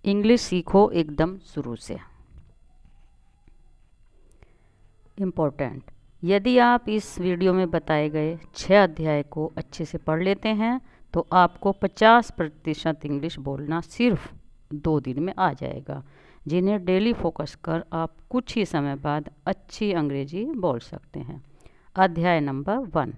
English सीखो एकदम शुरू से। इम्पोर्टेंट, यदि आप इस वीडियो में बताए गए 6 अध्याय को अच्छे से पढ़ लेते हैं तो आपको 50% इंग्लिश बोलना सिर्फ 2 दिन में आ जाएगा, जिन्हें डेली फोकस कर आप कुछ ही समय बाद अच्छी अंग्रेजी बोल सकते हैं। अध्याय नंबर 1,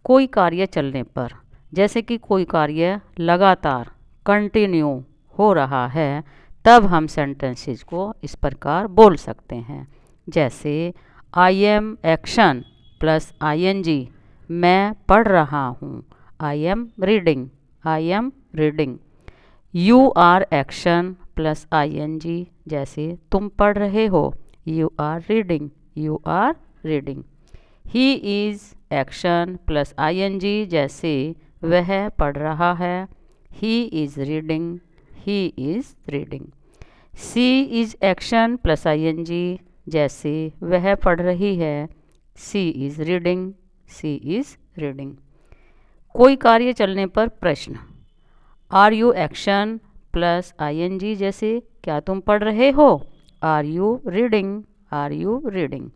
कोई कार्य चलने पर, जैसे कि कोई कार्य लगातार कंटिन्यू हो रहा है, तब हम सेंटेंसेस को इस प्रकार बोल सकते हैं, जैसे I am action plus ING, मैं पढ़ रहा हूँ, I am reading, I am reading. You are action plus ING, जैसे तुम पढ़ रहे हो, you are reading, you are reading. He is action plus ING, जैसे वह पढ़ रहा है, he is reading, he is reading. She is action plus ING, जैसे वह पढ़ रही है, she is reading, she is reading. कोई कार्य चलने पर प्रश्न, are you action plus ING, जैसे क्या तुम पढ़ रहे हो, are you reading, are you reading.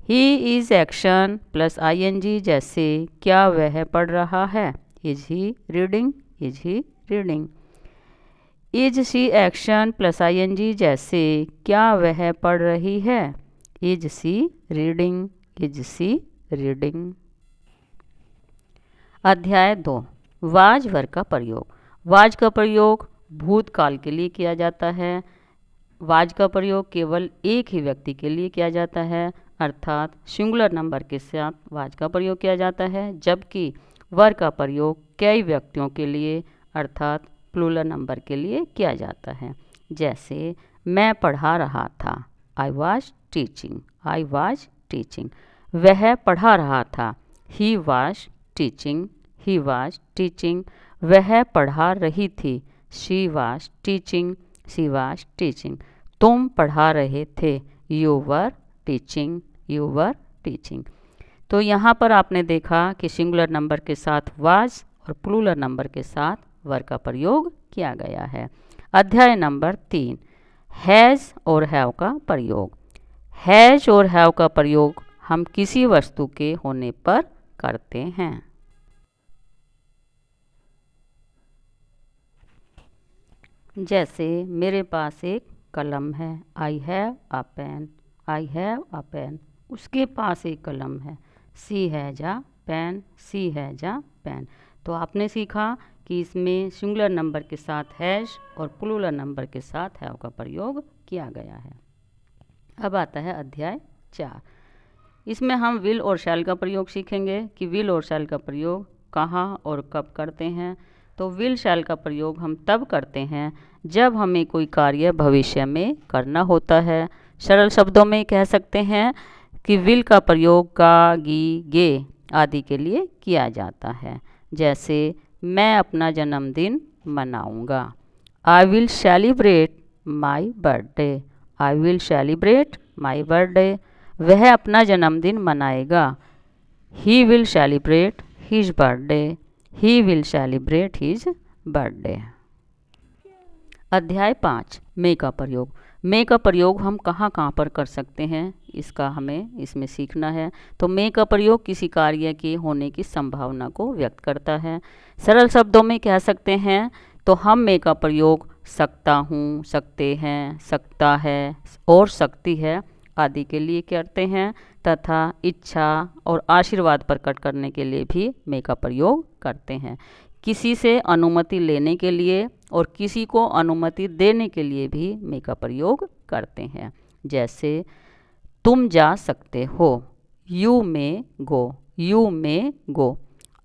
He is action plus ING, जैसे क्या वह पढ़ रहा है, is he reading, is he reading. Is she action plus ING, जैसे क्या वह पढ़ रही है, is she reading, is she reading. अध्याय 2, वाज वर्ग का प्रयोग। वाज का प्रयोग भूतकाल के लिए किया जाता है। वाज का प्रयोग केवल एक ही व्यक्ति के लिए किया जाता है, अर्थात सिंगुलर नंबर के साथ वाज का प्रयोग किया जाता है, जबकि वर्ग का प्रयोग कई व्यक्तियों के लिए अर्थात प्लूरल नंबर के लिए किया जाता है। जैसे मैं पढ़ा रहा था, I was teaching, I was teaching. वह पढ़ा रहा था, he was teaching, he was teaching. वह पढ़ा रही थी, she was teaching, she was teaching. तुम पढ़ा रहे थे, you were teaching, you were teaching. तो यहाँ पर आपने देखा कि सिंगुलर नंबर के साथ वाज और प्लूरल नंबर के साथ वर्ग का प्रयोग किया गया है। अध्याय नंबर 3, हैज़ और हैव का प्रयोग। हैज़ और हैव का प्रयोग हम किसी वस्तु के होने पर करते हैं। जैसे मेरे पास एक कलम है, I have a pen, I have a pen. उसके पास एक कलम है, she has a pen, she has a pen. तो आपने सीखा कि इसमें सिंगुलर नंबर के साथ हैज और प्लूरल नंबर के साथ हैव का प्रयोग किया गया है। अब आता है अध्याय 4। इसमें हम विल और शैल का प्रयोग सीखेंगे कि विल और शैल का प्रयोग कहाँ और कब करते हैं। तो विल शैल का प्रयोग हम तब करते हैं जब हमें कोई कार्य भविष्य में करना होता है। सरल शब्दों में कह सकते हैं कि विल का प्रयोग का, गी, गे आदि के लिए किया जाता है। जैसे मैं अपना जन्मदिन मनाऊंगा, I will celebrate my birthday, I will celebrate my birthday. वह अपना जन्मदिन मनाएगा, he will celebrate his birthday, he will celebrate his birthday. अध्याय 5, मे का प्रयोग। मे का प्रयोग हम कहाँ कहाँ पर कर सकते हैं, इसका हमें इसमें सीखना है। तो मे का प्रयोग किसी कार्य के होने की संभावना को व्यक्त करता है। सरल शब्दों में कह सकते हैं तो हम मे का प्रयोग सकता हूँ, सकते हैं, सकता है और सकती है आदि के लिए करते हैं, तथा इच्छा और आशीर्वाद प्रकट करने के लिए भी मे का प्रयोग करते हैं। किसी से अनुमति लेने के लिए और किसी को अनुमति देने के लिए भी मे का प्रयोग करते हैं। जैसे तुम जा सकते हो, you may go, you may गो।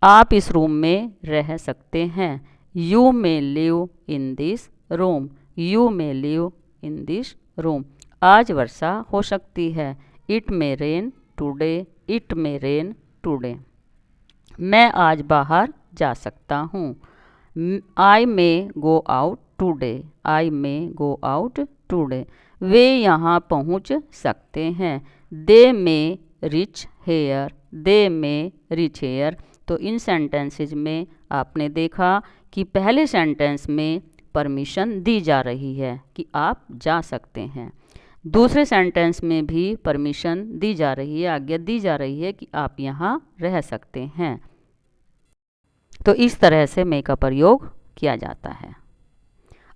आप इस रूम में रह सकते हैं, you may live in this room, you may live in this room. आज वर्षा हो सकती है, it may rain today, it may rain today. मैं आज बाहर जा सकता हूँ, आई मे गो आउट टुडे, आई मे गो आउट टुडे। वे यहाँ पहुँच सकते हैं, दे मे रिच हेयर, दे मे रिच हेयर। तो इन सेंटेंसेज में आपने देखा कि पहले सेंटेंस में परमिशन दी जा रही है कि आप जा सकते हैं। दूसरे सेंटेंस में भी परमिशन दी जा रही है, आज्ञा दी जा रही है कि आप यहाँ रह सकते हैं। तो इस तरह से मे का प्रयोग किया जाता है।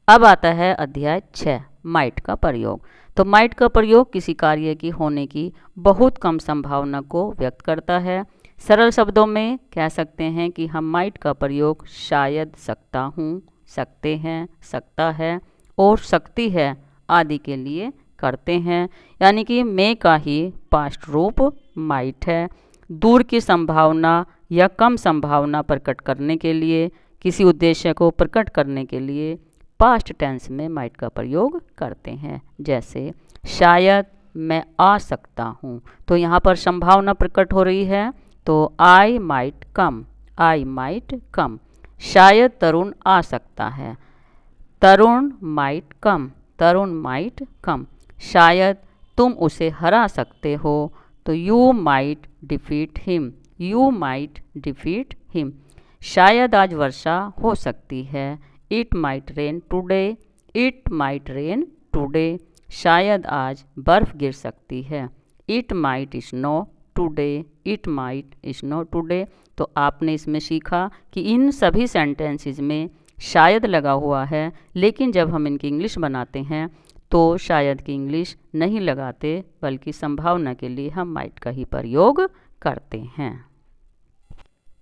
अब आता है अध्याय 6, माइट का प्रयोग। तो माइट का प्रयोग किसी कार्य की होने की बहुत कम संभावना को व्यक्त करता है। सरल शब्दों में कह सकते हैं कि हम माइट का प्रयोग शायद, सकता हूँ, सकते हैं, सकता है और सकती है आदि के लिए करते हैं। यानी कि मे का ही पास्ट रूप माइट है। दूर की संभावना या कम संभावना प्रकट करने के लिए, किसी उद्देश्य को प्रकट करने के लिए पास्ट टेंस में माइट का प्रयोग करते हैं। जैसे शायद मैं आ सकता हूँ, तो यहाँ पर संभावना प्रकट हो रही है, तो I might come, I might come. शायद तरुण आ सकता है, तरुण माइट कम, तरुण माइट कम। शायद तुम उसे हरा सकते हो, तो you might defeat him, you might defeat him. शायद आज वर्षा हो सकती है, it might rain today, it might rain today. शायद आज बर्फ़ गिर सकती है, it might snow today, it might snow today. तो आपने इसमें सीखा कि इन सभी सेंटेंसेस में शायद लगा हुआ है, लेकिन जब हम इनकी इंग्लिश बनाते हैं तो शायद की इंग्लिश नहीं लगाते, बल्कि संभावना के लिए हम माइट का ही प्रयोग करते हैं।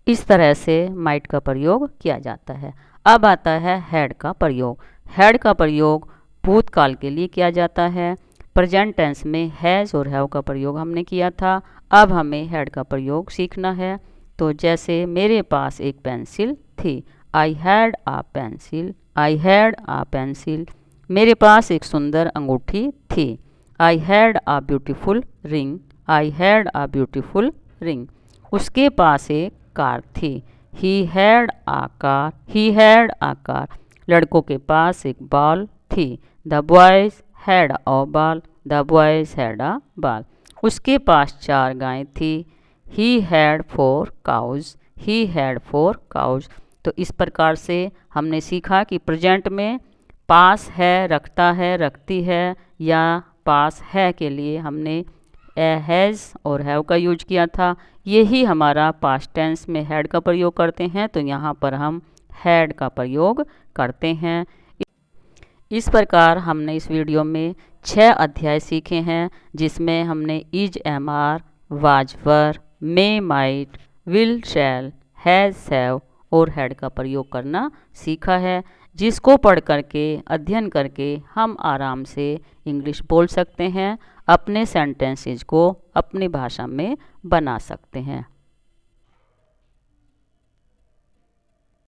इस तरह से माइट का प्रयोग किया जाता है। अब आता है हैड का प्रयोग। हैड का प्रयोग भूतकाल के लिए किया जाता है। प्रेजेंट टेंस में हैज़ और हैव का प्रयोग हमने किया था। अब हमें हैड का प्रयोग सीखना है। तो जैसे मेरे पास एक पेंसिल थी, I had a pencil, I had a pencil. मेरे पास एक सुंदर अंगूठी थी, I had a beautiful ring, I had a beautiful ring. उसके पास एक कार थी, he had a car, he had a car. लड़कों के पास एक बॉल थी, the boys had a ball, the boys had a ball. उसके पास 4 गायें थी, he had 4 cows, he had 4 cause. तो इस प्रकार से हमने सीखा कि प्रेजेंट में पास है, रखता है, रखती है या पास है के लिए हमने हैज़ और हैव का यूज किया था। यही हमारा पास्ट टेंस में हैड का प्रयोग करते हैं, तो यहाँ पर हम हैड का प्रयोग करते हैं। इस प्रकार हमने इस वीडियो में 6 अध्याय सीखे हैं, जिसमें हमने is, am are, was, were, may, might, will, shall, has, have और हैड का प्रयोग करना सीखा है, जिसको पढ़ करके, अध्ययन करके हम आराम से इंग्लिश बोल सकते हैं, अपने सेंटेंसेस को अपनी भाषा में बना सकते हैं।